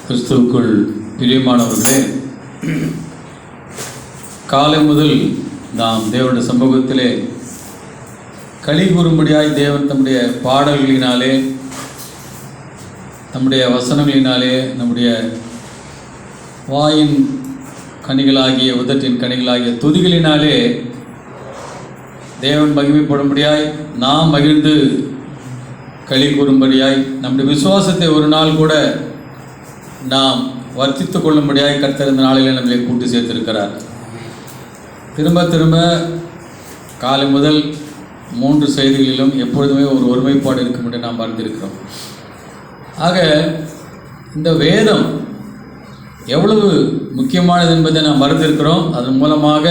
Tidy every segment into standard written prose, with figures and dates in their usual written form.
கிறிஸ்துவுக்குள் பிரியமானவர்களே, காலை முதல் நாம் தேவனுடைய சமூகத்திலே களி கூறும்படியாய் தேவன் தம்முடைய பாடல்களினாலே, நம்முடைய வசனங்களினாலே, நம்முடைய வாயின் கனிகளாகிய உதட்டின் கனிகளாகிய துதிகளினாலே தேவன் மகிமைப்படும்படியாய் நாம் மகிழ்ந்து களி கூறும்படியாய் நம்முடைய விசுவாசத்தை ஒரு நாள் கூட நாம் வர்த்தித்து கொள்ளும்படியாய் கர்த்தர் இந்த நாளில் நம்மளை கூட்டி சேர்த்திருக்கிறார். திரும்ப திரும்ப காலை முதல் 3 செய்திகளிலும் எப்பொழுதுமே ஒரு ஒருமைப்பாடு இருக்கும் என்று நாம் அறிந்திருக்கிறோம். ஆக இந்த வேதம் எவ்வளவு முக்கியமானது என்பதை நாம் மறந்திருக்கிறோம். அதன் மூலமாக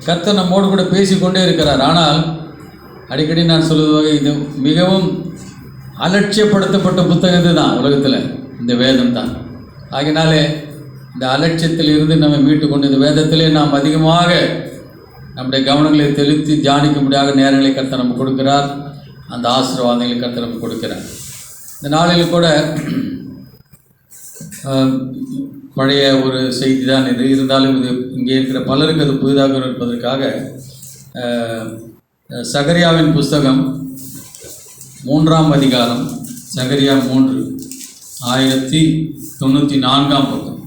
கர்த்தர் நம்மோடு கூட பேசிக்கொண்டே இருக்கிறார். ஆனால் அடிக்கடி நான் சொல்வது இது மிகவும் அலட்சியப்படுத்தப்பட்ட புத்தகம் இதுதான் உலகத்தில், இந்த வேதம் தான். ஆகினாலே இந்த அலட்சியத்தில் இருந்து நம்ம மீட்டு கொண்டு இந்த வேதத்திலே நாம் அதிகமாக நம்முடைய கவனங்களை தெளித்து தியானிக்க முடியாத நேரங்களை கர்த்தர் நமக்கு கொடுக்கிறார். அந்த ஆசீர்வாதங்களை கர்த்தர் நமக்கு கொடுக்கிறார். இந்த நாளில் கூட பழைய ஒரு செய்தி தான் இது. இருந்தாலும் இது இங்கே இருக்கிற பலருக்கு அது புதிதாக இருப்பதற்காக சகரியாவின் புஸ்தகம் 3ஆம் அதிகாரம், சகரியா 3 1094ஆம் பக்கம்.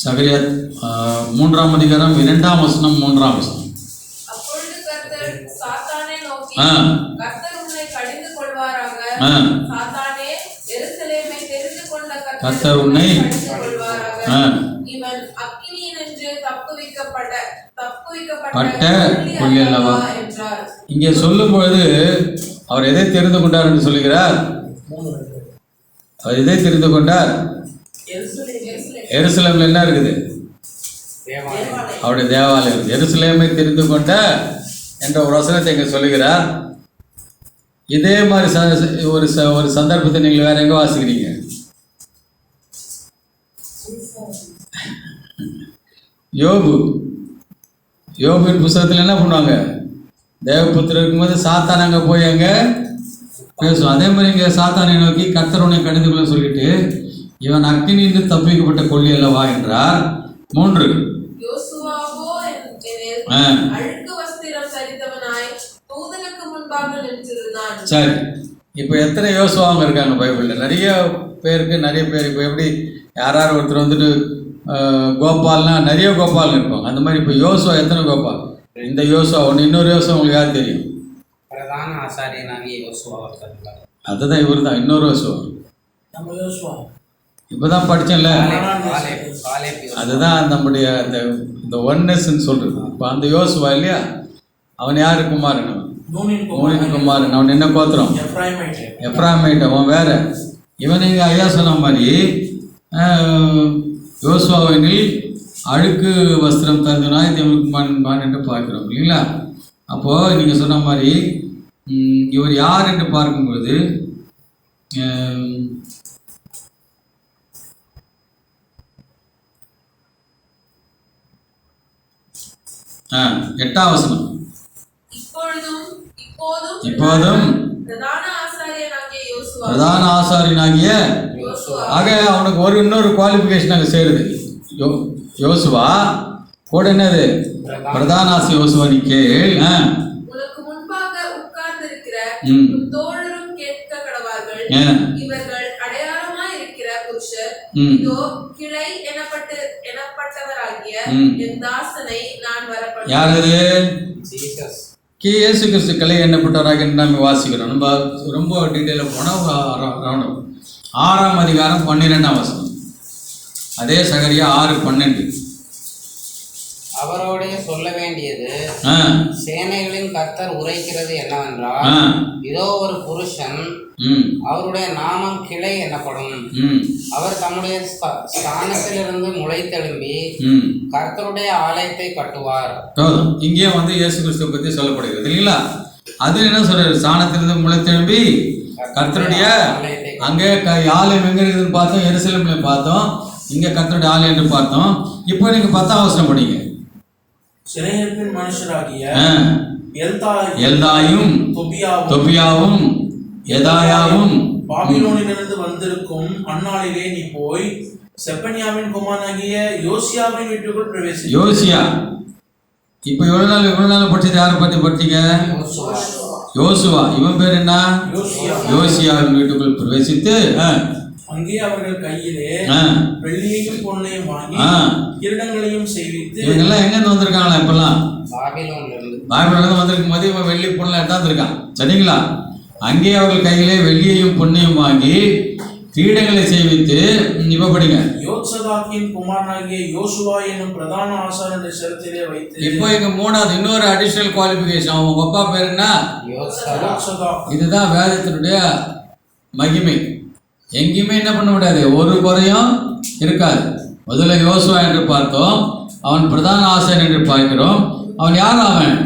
சகரியா 3ஆம் அதிகாரம் 2ஆம் வசனம் 3ஆம் வசனம். அப்பொழுது கர்த்தர் சாத்தானை நோக்கி, கர்த்தர் உன்னை கடிந்து கொள்வாராக. சாத்தானே, எருசலேமை தெரிந்து கொண்ட கர்த்தர் உன்னை கடிந்து கொள்வாராக. இவன் அக்கினியினின்று தப்புவிக்கப்பட்ட புள்ளி அல்லவா என்றார். இங்கே சொல்லும் பொழுது அவர் எதை தெரிந்து கொண்டார் என்று சொல்லுகிறார்? அவர் எதை தெரிந்து கொண்டார்? எருசலேமில் என்ன இருக்குது? அவருடைய தேவாலயம். எருசலேமை தெரிந்து கொண்ட என்ற ஒரு வசனத்தை இங்கே சொல்லுகிறார். இதே மாதிரி ஒரு சந்தர்ப்பத்தை நீங்கள் வேற எங்கே வாசிக்கிறீங்க? யோபுவின் புத்தகத்தில் என்ன பண்ணுவாங்க? தேவபுத்திரர் இருக்கும்போது சாத்தான் அங்கே போய் அங்கே பேசுவோம். அதே மாதிரி இங்கே சாத்தானை நோக்கி கர்த்தர் உன்னை கடிந்து கொள்ள சொல்லிட்டு, இவன் அக்கினியின்று தப்பிக்கப்பட்ட கொள்ளி அல்லவா என்றார். 3 யோசுவாவோ அழுக்கு வஸ்திரம் தரித்தவனாய் தூதனுக்கு முன்பாக நின்றிருந்தான். சரி, இப்போ எத்தனை யோசுவாங்க இருக்காங்க பைபிளில்? நிறைய பேர். இப்போ எப்படி யாராவது ஒருத்தர் வந்துட்டு கோபால்னா நிறைய கோபால் இருப்பாங்க. அந்த மாதிரி இப்போ யோசுவா எத்தனை கோபால்? இந்த யோசுவா ஒன்று. இன்னொரு யோசுவா உங்களுக்கு யார் தெரியும்? பிரதான ஆசாரியனாகிய யோசுவா. அதுதான் இவர் தான். இன்னொரு யோசுவா இப்போதான் படித்தேன்ல, அதுதான் நம்முடைய இந்த ஒன்னஸ்ன்னு சொல்கிறது. இப்போ அந்த யோசுவா இல்லையா, அவன் யாரு குமாரன்? நூனின் குமாரன். அவன் என்ன கோத்திரம்? எப்ராமைட். அவன் வேற. இவன் நீங்கள் ஐயா சொன்ன மாதிரி யோசுவாவினில் அழுக்கு வஸ்திரம் தந்தனாய் தேவனுக்கு என்று பார்க்கிறோம் இல்லைங்களா? அப்போது நீங்கள் சொன்ன மாதிரி இவர் யார் என்று பார்க்கும்பொழுது எட்டாம் வசனம். இப்போதும் பிரதான ஆசாரியனாகிய ஆக அவனுக்கு இன்னொரு குவாலிஃபிகேஷன் அங்கே சேருது. யோசுவா கூட என்னது? பிரதான ஆசி யோசுவா. நீ கேள். உனக்கு முன்பாக உட்கார்ந்திருக்கிற தோழரும் கேட்க கடவார்கள். இவர்கள் அடையாளமாய் இருக்கிற புருஷர் இதோ கிளை எனப்பட்டவராகிய என் தாசனை நான் வரப்படும். யாரு? இயேசு கிறிஸ்து கிளை எண்ணப்பட்டவராக என்று நம்ம வாசிக்கிறோம். நம்ம ரொம்ப டீட்டெயிலாக போனால் 6ஆம் அதிகாரம் 12ஆம் வசனம். அதே சகரியா 6:12. அவரோடைய சொல்ல வேண்டியது, சேனைகளின் கர்த்தர் உரைக்கிறது என்னவென்றால், இதோ ஒரு புருஷன், அவருடைய நாமம் கிளை எனப்படும். அவர் தம்முடைய ஸ்தானத்திலிருந்து முளைத்தெழும்பி கர்த்தருடைய ஆலயத்தை கட்டுவார். இங்கே இயேசு கிறிஸ்துவை பற்றி சொல்லப்படுகிறது இல்லைங்களா? அது என்ன சொல்றாரு? ஸ்தானத்திலிருந்து முளைத்தெழும்பி கர்த்தருடைய அங்கே ஆலயம் எங்க இருக்குதுன்னு பார்த்தோம். எருசலேம்ல பார்த்தோம். இங்கே கர்த்தருடைய ஆலயம் என்று பார்த்தோம். இப்போ நீங்கள் 10ஆம் வசனம் படிங்க. சிறையிருப்பின் மனுஷராகிய எல்தாயும் தொபியாவும் எதாயாவும் பாபிலோனிலிருந்து வந்திருக்கும் அந்நாளிலே நீ போய் செப்பனியாவின் குமாரனாகிய யோசியாவின் வீட்டுக்குள் பிரவேசி. யோசியா இப்ப இவ்வளவு நாள் படிச்சது யாரை பத்தி படிச்சீங்க? யோசுவா. இவன் பேர் என்ன? யோசியாவின் வீட்டுக்குள் பிரவேசித்து அங்கே அவர்கள் கையிலே வெள்ளியையும் பொன்னையும் வாங்கி கிரீடங்களையும் செய்வித்து. இவங்க எல்லாம் எங்க இருந்து வந்திருக்காங்களா? இப்பெல்லாம் பாபிலோன்ல இருந்து வந்திருக்கும் போது இவன் வெள்ளி பொண்ணெல்லாம் எடுத்தாந்துருக்கான். சரிங்களா? அங்கே அவர்கள் கையிலே வெள்ளியையும் பொன்னையும் வாங்கி கிரீடங்களை செய்வித்து. இப்ப படிங்க. யோத்சதாக்கின் குமாரனாகிய யோசுவா என்னும் பிரதான ஆசாரியனுடைய சிரத்திலே வைத்து. இப்போ இங்க மூணாவது இன்னொரு அடிஷனல் குவாலிபிகேஷன். அவங்க அப்பா பேர் என்ன? யோத்சதா. இதுதான் வேதத்தினுடைய மகிமை. எங்கேயுமே என்ன பண்ண முடியாது, ஒரு குறையும் இருக்காது. முதல்ல யோசுவா என்று பார்த்தோம், அவன் பிரதான ஆசாரியன் என்று பார்க்கிறோம். அவன் யார்? அவன்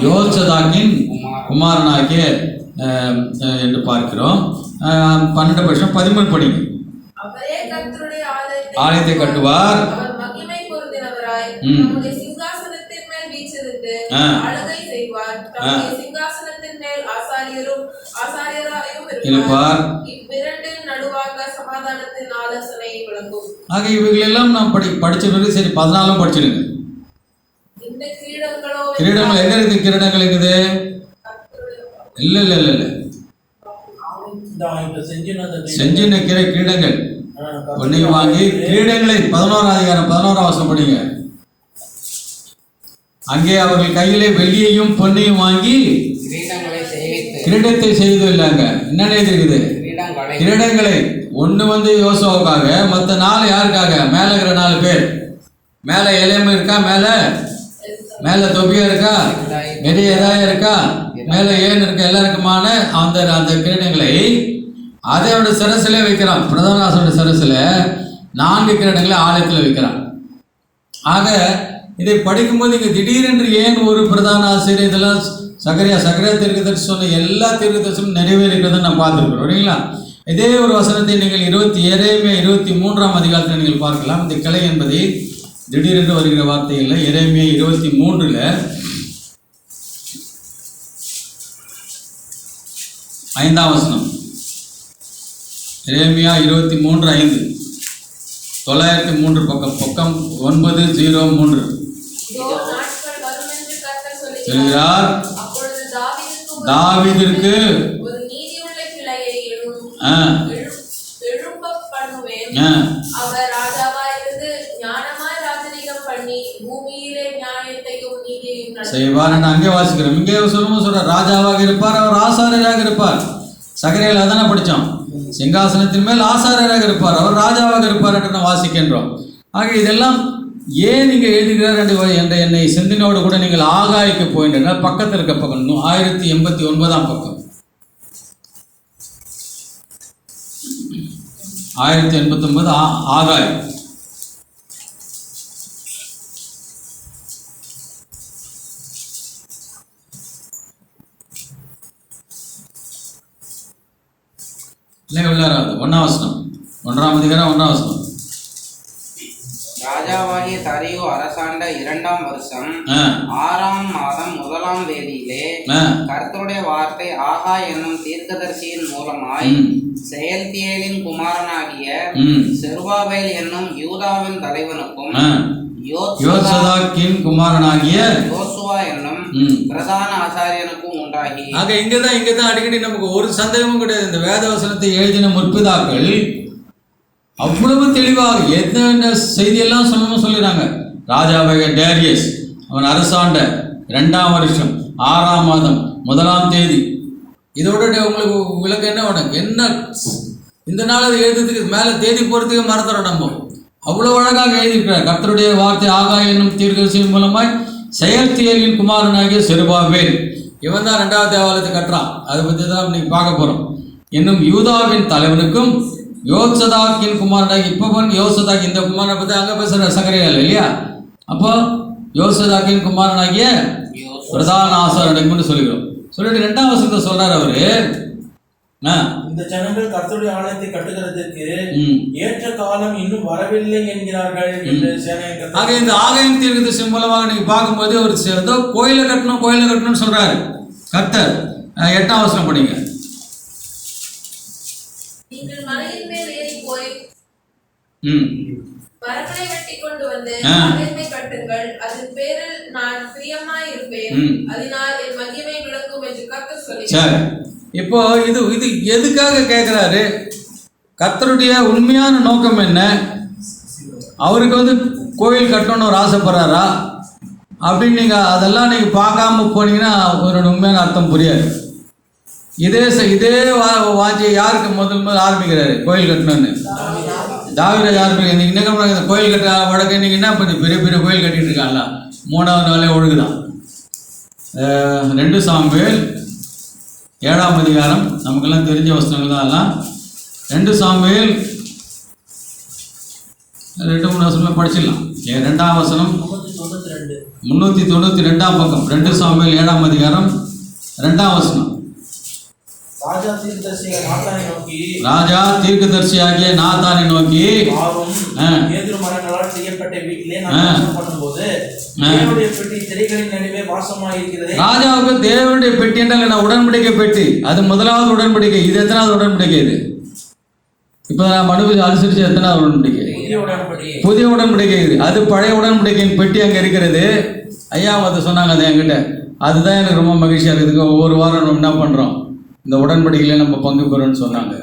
யோத்சதாக்கின் குமாரனாகிய என்று பார்க்கிறோம். 12 வருஷம் 13 படிங்க. ஆலயத்தை கட்டுவார். ஆக இவைகளெல்லாம் நாம் படிச்ச பிறகு சரி 14 படிச்சிடுங்க. கிரீடங்கள் எங்க இருக்குது? கிரீடங்கள் இருக்குது? இல்ல செஞ்சின கிரீடங்கள் பொன்னையும் வாங்கி கிரீடங்களை 11ஆம் அதிகாரம் 11ஆம் வசனம் படிங்க. அங்கே அவர்கள் கையிலே வெள்ளியையும் பொன்னையும் வாங்கி கிரீடத்தை செய்து இல்லைங்க. என்ன இருக்குது? கிரீடங்களை. ஒன்று யோசுவாவுக்காக, மற்ற 4 யாருக்காக? மேலே இருக்கிற 4 பேர். மேலே எலேம் இருக்கா? மேலே தொபியா இருக்கா? மெரிய எதாயா இருக்கா? மேலே ஏன் இருக்க? எல்லாருக்குமான அந்த கிரீடங்களை அதோட சிரசிலே வைக்கிறான். பிரதானாசோட சிரசில் 4 கிரீடங்களை ஆலயத்தில் வைக்கிறான். ஆக இதை படிக்கும்போது இங்கே திடீரென்று ஏன் ஒரு பிரதான ஆசிரியர் இதெல்லாம் சகரியா தீர்க்கதரிசி சொன்ன எல்லா தீர்க்கதரிசனும் நிறைவேறுகிறத நான் பார்த்துருக்கிறோம். சரிங்களா? இதே ஒரு வசனத்தை நீங்கள் 23ஆம் அதிகாரத்தில் நீங்கள் பார்க்கலாம். இந்த கிளை என்பதை திடீரென்று வருகிற வார்த்தை இல்லை. எரேமியா 23 5ஆம் வசனம். எரேமியா 23:5 903 பக்கம் 903 சொல்கிறார். தாவீதிற்கு செய்வார் என்று அங்கே வாசிக்கிறோம். இங்கே சொல்ற ராஜாவாக இருப்பார், அவர் ஆசாரியராக இருப்பார். சகரியால் அதானே படித்தோம். சிங்காசனத்தின் மேல் ஆசாரியராக இருப்பார், அவர் ராஜாவாக இருப்பார் என்று நான் வாசிக்கின்றோம். ஆக இதெல்லாம் ஏன் நீங்கள் எழுதுகிறார் என்ற என்னை சிந்தனையோடு கூட நீங்கள் ஆகாய்க்கு போயின்றனர். பக்கத்தில் இருக்க பக்கம் 1089ஆம் பக்கம். 1089 ஆகாய். இல்லை உள்ளாராது 1ஆம் வசனம். 1ஆம் அதிகாரம் 1ஆம் வசனம். ராஜாவாகிய தரியு அரசாண்ட 2ஆம் வருஷம் 6ஆம் மாதம் 1ஆம் தேதியிலே கர்த்தருடைய வார்த்தை ஆகாய் என்னும் தீர்க்கதரிசியின் மூலமாய் செயல்தியேலின் குமாரனாகிய செருபாபேல் என்னும் யூதாவின் தலைவனுக்கும் யோசதாக்கின் குமாரனாகிய யோசுவா என்னும் பிரதான ஆசாரியனுக்கும் உண்டாகி. ஆக இங்கதான் அடிக்கடி நமக்கு ஒரு சந்தேகமும் கிடையாது. இந்த வேத வசனத்தை எழுதின முற்பிதாக்கள் அவ்வளவு தெளிவாக எந்த செய்தியெல்லாம் சொல்லிடுறாங்க. ராஜாவாகிய டேரியஸ் அவன் அரசாண்ட 2ஆம் வருஷம் 6ஆம் மாதம் 1ஆம் தேதி. இதோட உங்களுக்கு விளக்கு என்ன உனக்கு என்ன இந்த நாள் அதை எழுதுறதுக்கு மேலே தேதி போகிறதுக்கு மறந்துடும். நம்ம அவ்வளோ அழகாக எழுதியிருக்கிறார். கர்த்தருடைய வார்த்தை ஆகாய் என்னும் தீர்க்கதரிசியின் மூலமாய் செயல்தியேலின் குமாரனாகிய செருபாபேல். இவன் தான் 2வது தேவாலயத்தை கட்டுறான். அதை பற்றி தான் இன்னைக்கு பார்க்க போகிறோம். இன்னும் யூதாவின் தலைவனுக்கும் யோசதாக்கின் குமாரனாகி. இப்போ யோசதாக் இந்த குமாரனை பற்றி அங்கே பேசுகிற சகரியால் இல்லையா? அப்போ யோசதாக்கின் குமாரனாகிய பிரதான ஆசாரியனுக்குன்னு சொல்லிக்கிறோம். சொல்லிட்டு 2ஆம் வசனத்தை சொல்கிறார். அவர் இந்த ஜனங்கள் கர்த்தருடைய ஆலயத்தை கட்டுகிறதற்கு ஏற்ற காலம் இன்னும் வரவில்லை என்கிறார்கள் என்று ஆக இந்த ஆகாயம் தீர்க்கதரிசி மூலமாக நீங்க பார்க்கும்போது ஒரு ஏதோ கோயிலை கட்டணும்னு சொல்றாரு கர்த்தர். 8ஆம் வசனம் படிங்க. நீங்கள் மலையின் மேல் ஏறி போய் மரங்களை வெட்டி கொண்டு வந்து ஆலயத்தை கட்டுங்கள், அதன் பேரில் நான் பிரியமாய் இருப்பேன், அதனால் என் மகிமை விளங்கும் என்று கர்த்தர் சொல்கிறார். இப்போ இது எதுக்காக கேட்கிறாரு? கர்த்தருடைய உண்மையான நோக்கம் என்ன? அவருக்கு கோயில் கட்டணும்னு ஒரு ஆசைப்படுறாரா அப்படின்னு நீங்க அதெல்லாம் நீங்க பார்க்காம போனீங்கன்னா அவரோட உண்மையான அர்த்தம் புரியாது. இதே வாஞ்சியை யாருக்கு முதல் ஆரம்பிக்கிறாரு கோயில் கட்டணும்னு? தாவீது ஆரம்பிக்கிறார். இன்னைக்கு கோயில் கட்ட வழக்கு இன்னைக்கு என்ன பண்ணி பெரிய பெரிய கோயில் கட்டிட்டு இருக்காங்களா? 3ஆவது நாளே ஒழுகுதான். 2 சாமுவேல் 7ஆம் அதிகாரம், நமக்கெல்லாம் தெரிஞ்ச வசனங்கள் தான் எல்லாம். 2 சாமுவேல் 2-3 வசனம் படிச்சிடலாம். 2ஆம் வசனம் 392ஆம் பக்கம். 2 சாமுவேல் 7ஆம் அதிகாரம் 2ஆம் வசனம். ராஜா தீர்க்கதரிசியாகிய நாத்தானை நோக்கி கேதுரு மரங்களால் செய்யப்பட்ட வீட்டிலே நான் பண்ணும்போது தேவனுடைய பெட்டி திரைகளின் நடுவே வாசமாயிருக்கிறது. ராஜாவுக்கு தேவனுடைய பெட்டி என்றால் உடன்படிக்கை பெட்டி. அது முதலாவது உடன்படிக்கை. இது எத்தனாவது உடன்படிக்கை? இது இப்ப நான் மனுவை அனுசரிச்சு எத்தனாவது உடன்படிக்கை? புதிய உடன்படிக்கை. இது அது பழைய உடன்படிக்கையின் பெட்டி அங்க இருக்கிறது. ஐயா சொன்னாங்க அது என்கிட்ட. அதுதான் எனக்கு ரொம்ப மகிழ்ச்சியா இருக்குது. ஒவ்வொரு வாரம் நம்ம என்ன பண்றோம், இந்த உடன்படிக்கையில நம்ம பங்கு பெறோம்னு சொன்னாங்க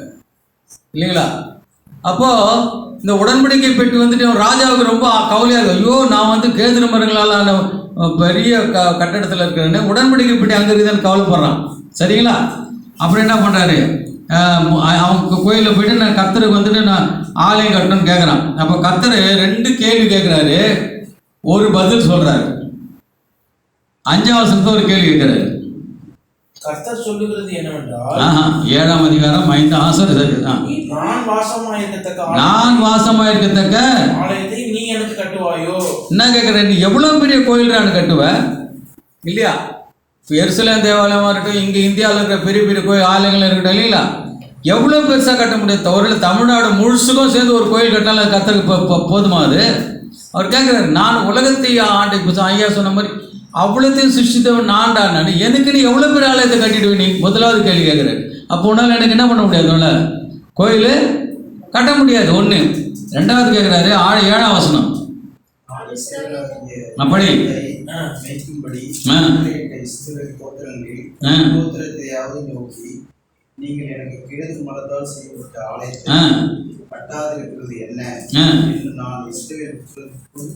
இல்லைங்களா? அப்போ இந்த உடன்படிக்கை பெட்டி ராஜாவுக்கு ரொம்ப கவலையா இருக்கு. ஐயோ, நான் கேதுரு மரங்களால் பெரிய கட்டடத்தில் இருக்கிறேன்னு உடன்படிக்கை பெட்டி அங்கே இருக்குதுன்னு கவலைப்படுறான். சரிங்களா? அப்புறம் என்ன பண்றாரு, அவங்க கோயிலில் போயிட்டு நான் கர்த்தருக்கு நான் ஆலயம் கட்டணும்னு கேட்குறான். அப்போ கர்த்தர் 2 கேள்வி கேட்குறாரு, ஒரு பதில் சொல்றாரு. 5ஆம் வசனத்துல ஒரு கேள்வி கேட்கிறாரு. கர்த்தர் சொல்லுகிறது என்னவென்றால் 7ஆம் அதிகாரம் 5ஆம் சரி நான் வாசமாயிருக்கத்தக்க ஆலயத்தை நீ எனக்கு கட்டுவாயோ? என்ன கேட்குற, நீ எவ்வளவு பெரிய கோயில் கட்டுவ இல்லையா? எருசலேம் தேவாலயமா இருக்கட்டும், இங்க இந்தியாவில் இருக்கிற பெரிய பெரிய கோயில் ஆலயங்கள் இருக்கட்டும் இல்லைங்களா? எவ்வளவு பெருசா கட்ட முடியாது. ஒரு தமிழ்நாடு முழுசுக்கும் சேர்ந்து ஒரு கோயில் கட்டினாலும் கர்த்தருக்கு போதுமா? அது அவர் கேட்கிறாரு, நான் உலகத்தை ஆண்டை ஐயா சொன்ன மாதிரி அவ்வளோத்தையும் சிருஷ்டித்தவன் நான்டா, நான் எனக்கு நீ எவ்வளோ பெரிய ஆலயத்தை கட்டிடுவேன் நீ? முதலாவது கேள்வி கேட்குறாரு. அப்போ உன்னால் எனக்கு என்ன பண்ண முடியாது? உன்னால் கோயில் கட்ட முடியாது. 1. 2வது கேட்குறாரு 7ஆம் வசனம் அப்படி நீங்கள் எனக்கு கேது மரத்தால் செய்யப்பட்ட ஆலயத்தை கட்டாதிருக்கிறது என்ன என்று நான் இஸ்ரவேலுக்குள்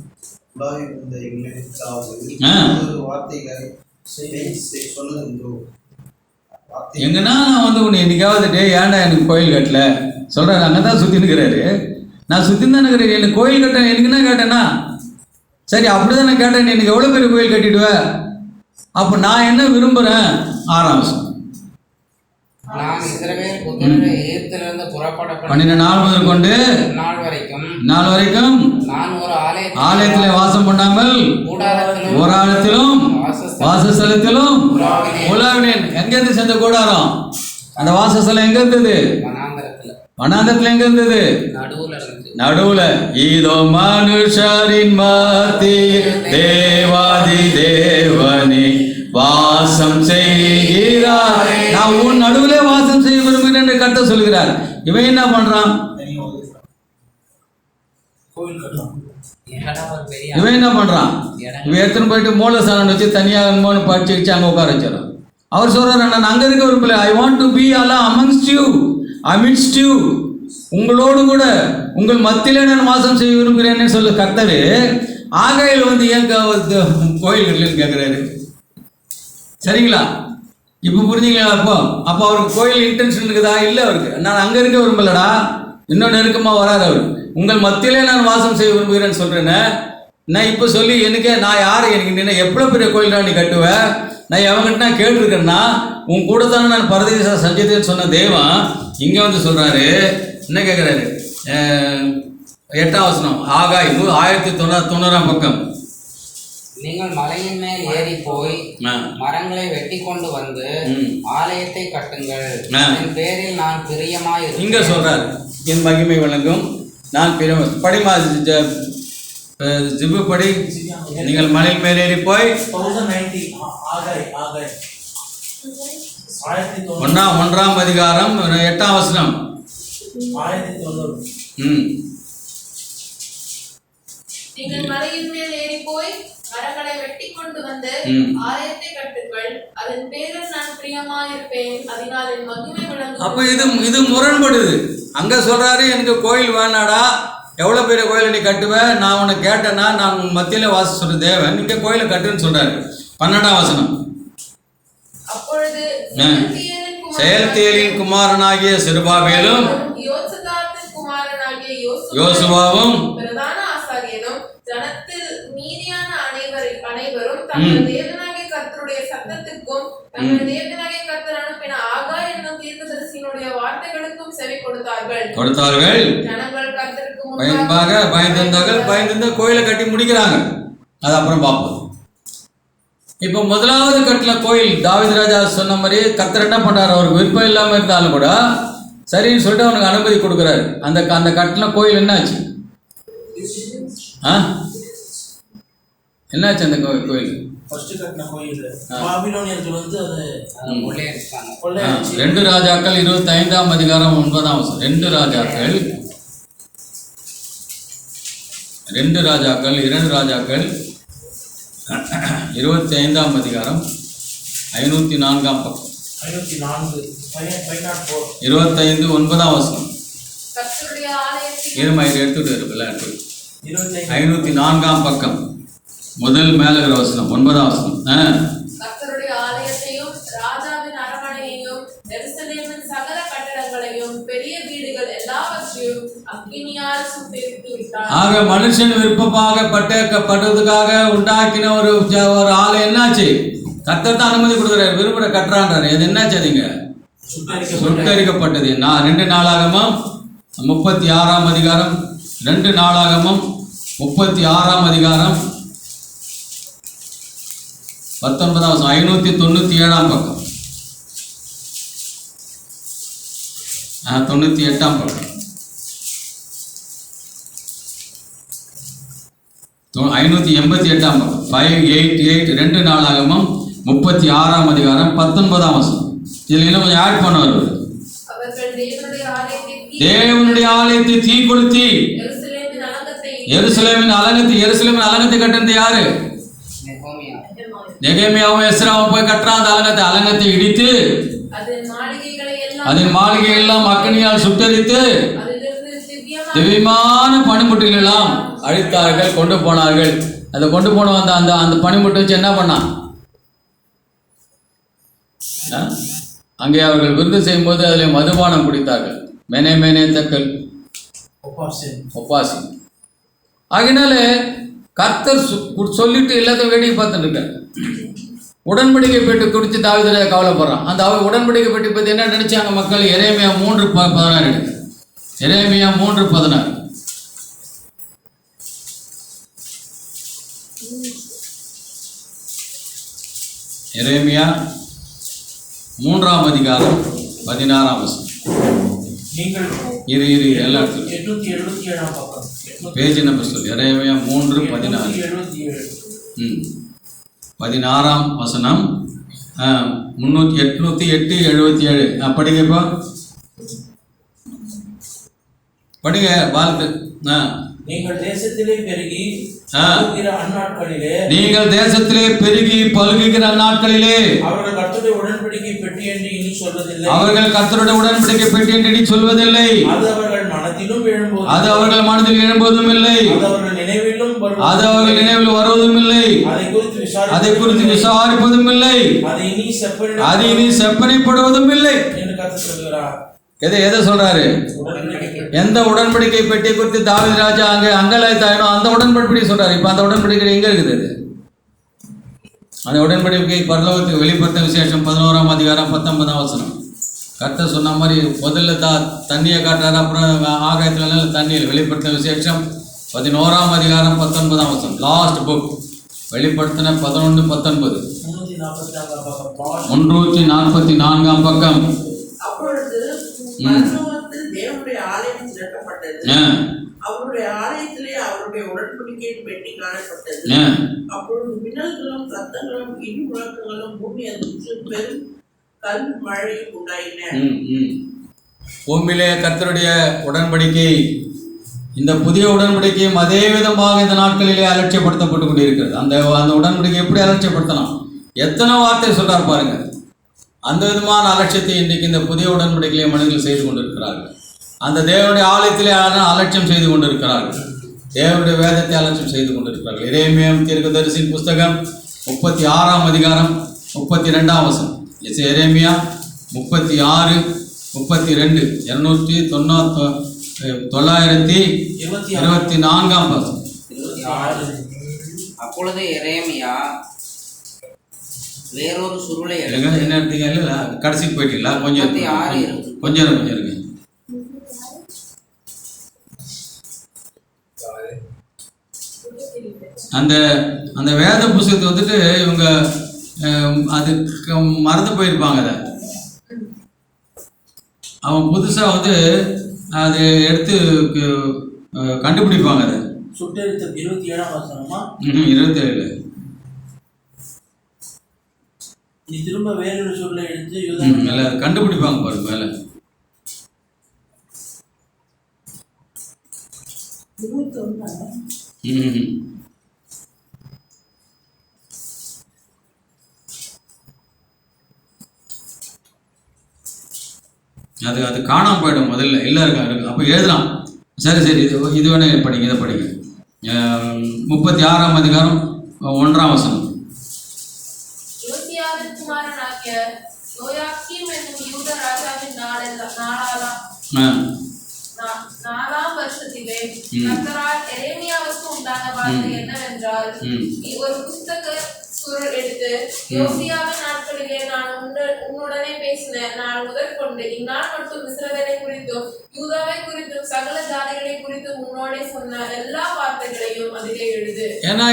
உலாவிருந்த எங்களுக்காவது வார்த்தைகளை சொன்னதுண்டோ? எங்கன்னா நான் உன்னை என்னைக்காவது ஏன்டா எனக்கு கோயில் கட்டல சொல்றாரு. அங்கே தான் சுற்றி நிற்கிறாரு. நான் சுற்றி தான் இருக்கிறேன். எனக்கு கோயில் கட்ட எனக்கு என்ன கேட்டேன்னா, சரி அப்படிதான் நான் கேட்டேன், எனக்கு எவ்வளோ பெரிய கோயில் கட்டிடுவேன்? அப்போ நான் என்ன விரும்புகிறேன்? 6ஆம் வசனம். நான் இஸ்ரவேல் புத்திரரை எகிப்திலிருந்து புறப்பட 12 நாள் முதல் கொண்டு நாள் வரைக்கும் நான் ஒரு ஆலயத்திலே வாசம் பண்ணாமல் கூடாரத்திலும் வாசஸ்தலத்திலும் உலாவினேன். எங்க இருந்து சேர்ந்த கூடாரம்? அந்த வாசஸ்தலம் எங்க இருந்தது? வனாந்தரத்துல எங்க இருந்தது? நடுவுல. இதோ மனுஷரின் மத்தியில் தேவாதி தேவனே வாசம் செய்கிறார். நான் உன் நடுவிலே வாசம் செய்ய விரும்புகிறேன் என்று கர்த்தர் சொல்கிறார். இவன் என்ன பண்றான்? இவன் என்ன பண்றான்? இவன் எடுத்துன்னு போயிட்டு மூலஸ்தானம் வச்சு தனியாக படிச்சு வச்சு அங்க உட்கார வச்சிடறான். அவர் சொல்றாரு, நான் அங்க இருக்க விரும்பல. ஐ வாண்ட் டு பி அல்லாஹ் அமங்ஸ்ட் யூ, amidst you, உங்களோடு கூட உங்கள் மத்தியிலே நான் வாசம் செய்ய விரும்புகிறேன்னு சொல்லு கர்த்தர். ஆகையில் ஏன் கோயில் கட்டலன்னு கேட்கிறாரு. சரிங்களா? இப்போ புரிஞ்சுங்களா? அப்போ அவருக்கு கோயில் இன்டென்ஷன் இருக்குதா? இல்லை அவருக்கு. நான் அங்கே இருக்க விரும்பலடா, இன்னும் நெருக்கமாக வராது அவர். உங்கள் மத்தியிலே நான் வாசம் செய்ய விரும்புகிறேன்னு சொல்கிறேன்னு நான் இப்போ சொல்லி எனக்கே நான் யார், எனக்கு எவ்வளோ பெரிய கோயில் நீ கட்டுவேன்? நான் எவங்கிட்ட நான் கேட்டுருக்கேன்னா உன் கூட தானே நான் பரதேச சஞ்சயத்தேன்னு சொன்ன தேவன் இங்கே சொல்கிறாரு. என்ன கேட்குறாரு? 8ஆம் வசனம் ஆகாய் 1990 பக்கம். நீங்கள் மலையின் மேல் ஏறி போய் மரங்களை வெட்டி கொண்டு வந்து ஆலயத்தை கட்டுங்கள். என் பேரில் நான் பிரியமாய் இங்க சொல்றாரு, என் மகிமை விளங்கும் நான் படிமா ஜிபு படி. நீங்கள் மலையின் மேல் ஏறி போய் 1ஆம் அதிகாரம் 8ஆம் வசனம். நீங்கள் மலையின் மேல் ஏறி போய் மரங்களை வெட்டி கொண்டு வந்து ஆலயத்தை கட்டுங்கள். அதன் பேரில் நான் பிரியமாயிருப்பேன். அதனால் என் மகிமை விளங்கும். அப்ப இது முரண்படுது. அங்க சொல்றாரு, எனக்கு கோயில் வேணாடா, எவ்வளவு பெரிய கோயிலை நீ கட்டுவ, நான் உன்னை கேட்டேன்னா நான் உன் மத்தியில வாச சொல்ற தேவன், நீங்க கோயிலை கட்டுன்னு சொல்றாரு. 12ஆம் வசனம். அப்பொழுது செயல்தியேலின் குமாரனாகிய செருபாபேலும் யோசதாத்தின் குமாரனாகிய யோசுவாவும் பிரதான ஆசாரியனும் ஜனத்தில் மீதியான அனைவரும் தங்கள் தேவனாகிய கர்த்தருடைய சத்தத்துக்கும் தங்கள் தேவனாகிய கர்த்தர் அனுப்பின ஆகார் என்னும் தீர்க்கதரிசியினுடைய வார்த்தைகளுக்கும் செவி கொடுத்தார்கள். ஜனங்கள் கர்த்தருக்கு முன்பாக பயந்திருந்த கோயிலை கட்டி முடிக்கிறாங்க. அது அப்புறம் பார்ப்போம். இப்போ முதலாவது கட்டின கோயில் தாவீது ராஜா சொன்ன மாதிரி கர்த்தர் என்ன பண்றாரு, அவருக்கு விருப்பம் இல்லாமல் இருந்தாலும் கூட சரின்னு சொல்லிட்டு அவனுக்கு அனுமதி கொடுக்குறாரு. அந்த கட்டின கோயில் என்னாச்சு? என்னாச்சு அந்த கோயில்? 2 ராஜாக்கள் 25ஆம் அதிகாரம் 9ஆம் வசனம். 2 ராஜாக்கள் 25ஆம் அதிகாரம் 504ஆம் பக்கம். 25 9ஆம் வசனம். எடுத்துட்டு இருக்குல்ல, 504ஆம் பக்கம் முதல் மேலகிற வசனம் 9ஆம் வசனம். கர்த்தருடைய ஆலயத்தையும் ராஜாவின் அரண்மனையையும் எருசலேமின் சகல கட்டடங்களையும் பெரிய வீடுகள் எல்லாவற்றையும் அக்கினியால் சுட்டெரித்து விட்டார். ஆக மனுஷன் விருப்பமாக பட்டதுக்காக உண்டாக்கின ஒரு ஆலயம் என்னாச்சு? கர்த்தர் தான் அனுமதி கொடுக்குறாரு, விரும்புற கட்டுறான்றாரு. இது என்னாச்சு? அதுங்க சுட்டரிக்கப்பட்டது. 2 நாளாகமம் 36ஆம் அதிகாரம் 2 நாளாகமம் 36ஆம் அதிகாரம் 19ஆம் வசனம். 597ஆம் பக்கம் 98ஆம் பக்கம் 588ஆம் பக்கம் 588 2 நாளாகமம் 36ஆம் அதிகாரம் 19ஆம் வசனம். இதுல இன்னும் கொஞ்சம் ஆட் பண்ணுவார். தேவனுடைய ஆலயத்தை தீ கொளுத்தி எருசலேமின் அலங்கத்தை கட்டினது யாரு? நெகேமியாவும் எஸ்ராவும் போய் கட்டுறான். அந்த அலங்கத்தை இடித்து அதன் மாளிகை எல்லாம் அக்கினியால் சுட்டரித்து திவ்யமான பனிமுட்டுகள் எல்லாம் அழித்தார்கள், கொண்டு போனார்கள். அதை கொண்டு போன அந்த பனிமுட்டை வச்சு என்ன பண்ணான்? அங்கே அவர்கள் விருது செய்யும் போது அதில் மதுபானம் குடித்தார்கள். மேனே தக்கல் ஒப்பாசி. ஆகினால கர்த்தர் சொல்லிட்டு எல்லாத்தையும் வேடிக்கை பார்த்துட்டு இருக்காரு. உடன்படிக்கை பெட்டி குறித்து தாவீது ராஜா கவலைப்படுறான். அந்த உடன்படிக்கை பெட்டி பற்றி என்ன நினைச்சாங்க மக்கள்? எரேமியா 3:16 எடுத்து. எரேமியா 3:16. எரேமியா 3ஆம் அதிகாரம் 16ஆம் வசனம். எல்லா பேஜ் நம்பர் சொல்லு. எரேமியா 3:16. 16ஆம் வசனம் 808-77. படிங்கப்பா, படிங்க வாழ்த்து. நீங்கள் தேசத்திலே பெருகி பலுகுகிற அந்நாட்களிலே அவர்கள் கர்த்தருடைய உடன்படிக்கை பெட்டி என்று இனி சொல்வதில்லை. அது அவர்கள் மனதில் எழும்போதும் இல்லை, அது அவர்கள் நினைவில் வருவதும் இல்லை, அதை குறித்து விசாரிப்பதும் இல்லை, அது இனி செப்பனைப்படுவதும் இல்லை என்று கர்த்தர் சொல்கிறார். எதை சொல்றாரு? எந்த உடன்படிக்கை பெட்டி குறித்து தாவீது ராஜா அங்கலாய்த்தாயினோ அந்த உடன்படிக்கை சொல்றாரு. இப்ப அந்த உடன்படிக்கை எங்க இருக்குது? அந்த உடன்படிக்கை பரலோகத்துக்கு வெளிப்படுத்த விசேஷம் 11ஆம் அதிகாரம் 19ஆம் வசனம். கர்த்தர் சொன்ன மாதிரி முதல்ல தண்ணியை காட்டுறாரு, அப்புறம் ஆகாயத்துல தண்ணியில் வெளிப்படுத்த விசேஷம் 11ஆம் அதிகாரம் 19ஆம் வசனம். லாஸ்ட் புக் வெளிப்படுத்தின 11:19. 344 பக்கம். அப்பொழுது பரலோகத்தில் தேவனுடைய ஆலயம் திறக்கப்பட்டது. அவருடைய ஆலயத்திலே அவருடைய உடன்படிக்கையின் பெட்டி காணப்பட்டது. அப்பொழுது மின்னல்களும் சத்தங்களும் இடி முழக்கங்களும் பூமி அதிர்ச்சி பெரும் கல் மழையும் உண்டாயின. பூமியிலே கர்த்தருடைய உடன்படிக்கை, இந்த புதிய உடன்படிக்கையும் அதே விதமாக இந்த நாட்களிலே அலட்சியப்படுத்தப்பட்டு கொண்டிருக்கிறது. அந்த உடன்படிக்கை எப்படி அலட்சியப்படுத்தலாம்? எத்தனை வார்த்தை சொல்றார் பாருங்க. அந்த விதமான அலட்சியத்தை இன்றைக்கு இந்த புதிய உடன்படிக்கையை மனிதர்கள் செய்து கொண்டிருக்கிறார்கள். அந்த தேவனுடைய ஆலயத்திலே அலட்சியம் செய்து கொண்டிருக்கிறார்கள். தேவனுடைய வேதத்தை அலட்சியம் செய்து கொண்டிருக்கிறார்கள். எரேமியா தீர்க்கதரிசியின் புஸ்தகம் 36ஆம் அதிகாரம் 32ஆம் வசனம். எரேமியா 36:32 924ஆம் வசனம். அப்பொழுது எரேமியா வேறொரு சுருளை என்ன எடுத்தீங்க? இல்லை கடைசிக்கு போயிட்டீங்களா? கொஞ்சம் இருக்கு. அந்த வேத புஸ்தகத்தை வந்துட்டு இவங்க அது மறந்து போயிருப்பாங்க. அதை அவங்க புதுசாக வந்து அதை எடுத்து கண்டுபிடிப்பாங்க. அதை சுட்டெழுத்து 27ஆம் வசனமா? 27. நீ திரும்ப வேறொரு சொல்ல எடுத்து இல்லை கண்டுபிடிப்பாங்க பாருங்க மேலே. அது காணாமல் போயிடும் முதல்ல. இல்லை இருக்கு. அப்போ எழுதலாம். சரி இது வேணா படிங்க. இதை படிங்க. 36ஆம் அதிகாரம் 1ஆம் வசனம். யோசியாவின் குமாரனாகிய யோயாக்கீம் என்னும் யூத ராஜாவின் நாலாம் வருஷத்திலே கர்த்தரால் எரேமியாவுக்கு உண்டான வார்த்தை என்னவென்றால், ஒரு புஸ்தக சுருள் எடுத்து, யோசியாவின் நாட்களிலே நான் உன்னுடனே பேசின நான் முதற்கொண்டு இந்நாள் மட்டும் இஸ்ரவேலை குறித்தும் யூதாவை குறித்தும் சகல ஜாதிகளை குறித்தும் உன்னோடே சொன்ன எல்லா வார்த்தைகளையும் அதிலே எழுது. ஏன்னா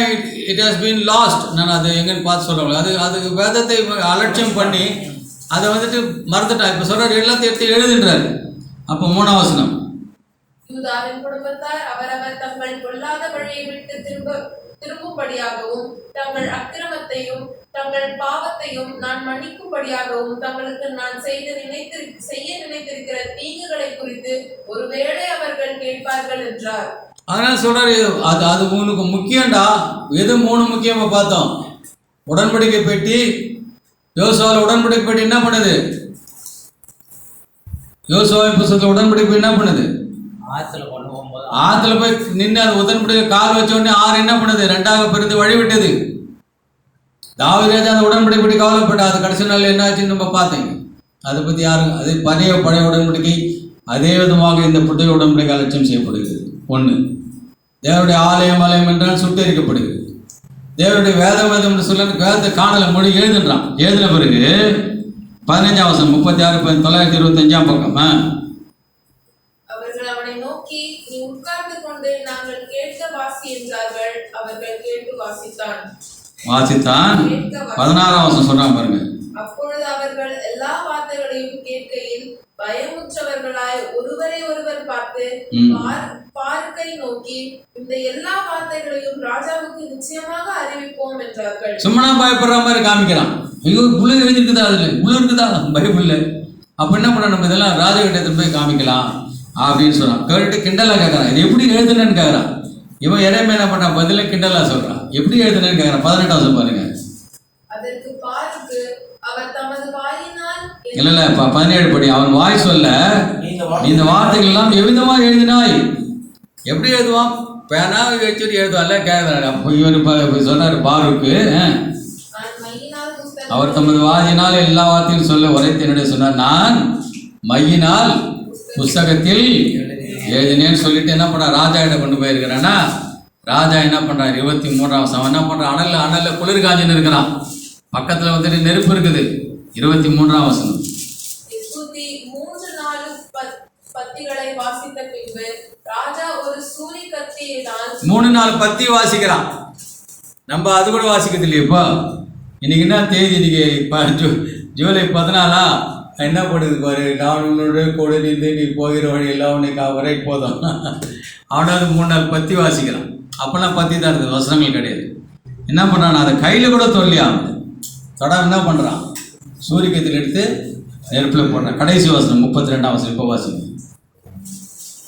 இட் ஹஸ் பீன் லாஸ்ட். நான் அது எங்கன்னு பார்த்து சொல்கிறேன். அது வேதத்தை அலட்சியம் பண்ணி அதை வந்துட்டு மறந்துட்டான். இப்போ சொல்கிறார் எல்லாத்தையும் எடுத்து எழுதுன்றாரு. அப்போ 3ஆம் வசனம். யூதாவின் குடும்பத்தார் அவரவர் தங்கள் கொல்லாத வழியை விட்டு திரும்பும்படியாகவும் தங்கள் அக்கிரமத்தையும் தங்கள் பாவத்தையும் நான் மன்னிக்கும்படியாகவும் தங்களுக்கு நான் செய்ய நினைத்திருக்கிற தீங்குகளை குறித்து ஒருவேளை அவர்கள் கேட்பார்கள் என்றார். அதனால சொல்றாரு அது உனக்கு முக்கியம்டா. எது 3 முக்கியமா பார்த்தோம்? உடன்படிக்கை பெட்டி. யோசுவாவில் உடன்படிக்கை பெட்டி என்ன பண்ணுது? யோசுவாவின் புத்தகத்தில் உடன்படிக்கை என்ன பண்ணுது? ஆத்துல போய் நின்று அது உடன்படிக்கை கால் வச்ச உடனே ஆறு என்ன பண்ணுது? 2ஆக பிரிந்து வழிவிட்டது. தாவீது ராஜா அந்த உடன்படிக்கை பற்றி கவலைப்பட்ட. அது கடைசி நாள் என்ன ஆச்சுன்னு நம்ம பார்த்தீங்க. அதை பற்றி யாரும் அது பழைய உடன்படிக்கை அதே விதமாக இந்த புதிய உடன்படிக்கை அலட்சியம் செய்யப்படுகிறது. 1, தேவனுடைய ஆலயம் என்றால் சுட்டரிக்கப்படுகிறது. தேவனுடைய வேதம் என்று சொல்ல வேதத்தை காணலை மொழி எழுதுன்றான். எழுதின பிறகு 15ஆம் வசனம் 36-925ஆம் பக்கம். அவர்கள் அவனை நோக்கி, நீ உட்கார்ந்து கொண்டு நாங்கள் கேட்க வாசி என்றார்கள். அவர்கள் கேட்டு வாசித்தான். 16ஆம் வசனம் சொல்றான் பாருங்க. அப்பொழுது அவர்கள் எல்லா வார்த்தைகளையும் கேட்கையில் பயமுற்றவர்களாய் ஒருவரை ஒருவர் பார்த்து பார்க்கை நோக்கி, இந்த எல்லா வார்த்தைகளையும் ராஜாவுக்கு நிச்சயமாக அறிவிப்போம் என்றார்கள். சும்மா பயப்படுற மாதிரி காமிக்கிறான். ஐயோ குளிர் எழுதிருக்குதா? அதுல குளிர் இருக்குதா? பயமில்ல. அப்ப என்ன பண்ண, நம்ம இதெல்லாம் ராஜா கிட்ட போய் காமிக்கலாம் அப்படின்னு சொல்றான். கேட்டு கிண்டலா கேட்கறான். இது எப்படி எழுதுனேன்னு கேட்கறான். இவன் எரேமியா என்ன பண்ணான்? பதில கிண்டலா சொல்றான். எப்படி எழுதுனேன்னு கேட்கறான். 18ஆம் வசனம் பாருங்க. அதற்கு பாருக்கு அவர் தமது வாயினால் இல்ல 17 படி. அவன் வாய் சொல்ல, இந்த வார்த்தைகள் எல்லாம் எவ்விதமாக எழுதினாய்? எப்படி எழுதுவான்? பேனா வச்சுட்டு எழுதுவான்ல கேட்கிறாரு. அப்போ இவர் சொன்னாரு பாருக்கு, அவர் தமது வாயினால் எல்லா வார்த்தையும் சொல்ல உரைத்தேன் சொன்னார். நான் மையினால் புஸ்தகத்தில் எழுதினேன்னு சொல்லிட்டு என்ன பண்ற, ராஜா கிட்ட கொண்டு போயிருக்கிறானா. ராஜா என்ன பண்றாரு? 23ஆம் வசனம் என்ன பண்றான்? அனல்ல குளிர் காஞ்சின்னு இருக்கிறான். பக்கத்துல வந்துட்டு நெருப்பு இருக்குது. 23ஆம் வசனம். 3-4 பத்திகளை வாசித்த பின்பு ராஜா ஒரு சூரி கத்தியினால் 3-4 பத்தி வாசிக்கிறான். நம்ம அது கூட வாசிக்கிறது இல்லையப்பா. இன்னைக்கு என்ன தேதி? இன்னைக்கு ஜூலை 14. என்ன போடுது பாரு, நான் உன்னோட கூட நின்று நீ போகிற வழி எல்லாம் உன்னை வரை போதும். அவனாவது 3 நாள் பற்றி வாசிக்கிறான். அப்போல்லாம் பற்றி தான் இருந்தது, வசனங்கள் கிடையாது. என்ன பண்ணுறான், அதை கையில் கூட தொல்லியா தொட என்ன பண்ணுறான், சூரியகத்தில் எடுத்து நெருப்பில் போடுறான். கடைசி வசனம் 32ஆம் வசனம் இப்போ வாசிக்கணும்.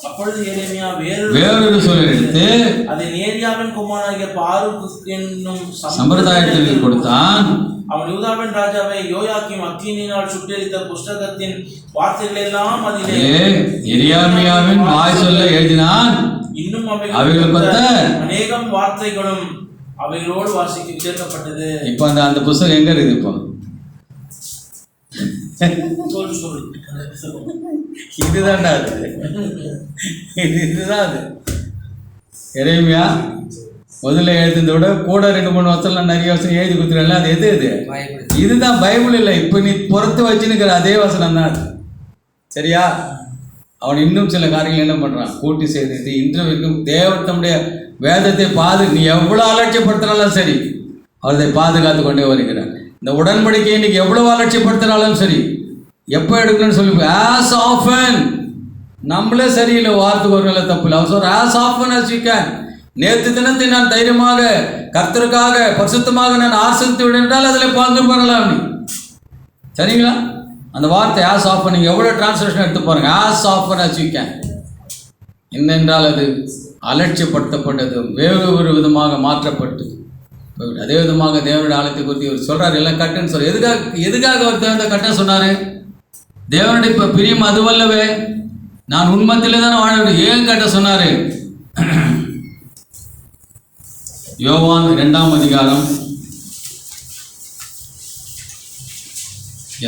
அப்பொழுது எரேமியா வேறொரு சொல்லை எடுத்து அதை நேரியாவின் குமாரனாகிய பாரூக்கு என்னும் சம்பிரதாயத்தில் கொடுத்தான். அவன் யூதாவின் ராஜாவை யோயாக்கீம் அக்கினியினால் சுட்டெரித்த புஸ்தகத்தின் வார்த்தைகள் எல்லாம் அதிலே எரேமியாவின் வாய் சொல்ல எழுதினான். இன்னும் அவைகளுக்கு அநேகம் வார்த்தைகளும் அவைகளோடு வாசிக்க சேர்க்கப்பட்டது. இப்போ அந்த புஸ்தகம் எங்க இருக்குது? இப்போ இதுதான்டா அது, இதுதான் அது. எரேமியா முதல்ல எழுதுனதை விட கூட 2-3 வருஷம் நிறைய வருஷம் எழுதி கொடுத்துருல. அது எது? இது இதுதான் பைபிள். இல்லை, இப்போ நீ புறத்து வச்சுன்னுக்கிற அதே வசனம் தான் அது. சரியா? அவன் இன்னும் சில காரியங்கள் என்ன பண்ணுறான், கூட்டி செய்து இன்று வரைக்கும் தேவனுடைய வேதத்தை நீ எவ்வளோ அலட்சியப்படுத்தினாலும் சரி, அவரை பாதுகாத்து கொண்டே வருகிறார். இந்த உடன்படிக்கை இன்னைக்கு எவ்வளோ அலட்சியப்படுத்தினாலும் சரி, எப்போ எடுக்கணும்னு சொல்லி ஆஸ் ஆஃபன், நம்மளே சரியில்லை, வாரத்துக்கு ஒரு வேளை தப்பு இல்லை. அவர் சொல்ற as often as you can. நேற்று தினத்தை நான் தைரியமாக கர்த்தருக்காக பரிசுத்தமாக நான் ஆசரித்து விட என்றால் அதில் பங்கு பெறலாம் நீ. சரிங்களா? அந்த வார்த்தை ஆஸ் ஆஃபன் நீங்கள் எவ்வளோ டிரான்ஸ்லேஷன் எடுத்து பாருங்க. As often as you can என்னென்றால் அது அலட்சியப்படுத்தப்பட்டது, வேறு ஒரு விதமாக மாற்றப்பட்டு. அதே விதமாக தேவனுடைய ஆலயத்தை குறித்து இவர் சொல்றாரு, எல்லாம் கட்டுன்னு சொல்ற. எதுக்காக அவர் தேவந்த கட்ட சொன்னாரு? தேவனுடைய இப்போ பிரியம் அதுவல்லவே, நான் உண்மத்திலே தானே வாழ வேண்டும். ஏன் கட்ட சொன்னாரு? யோவான் 2ஆம் அதிகாரம்.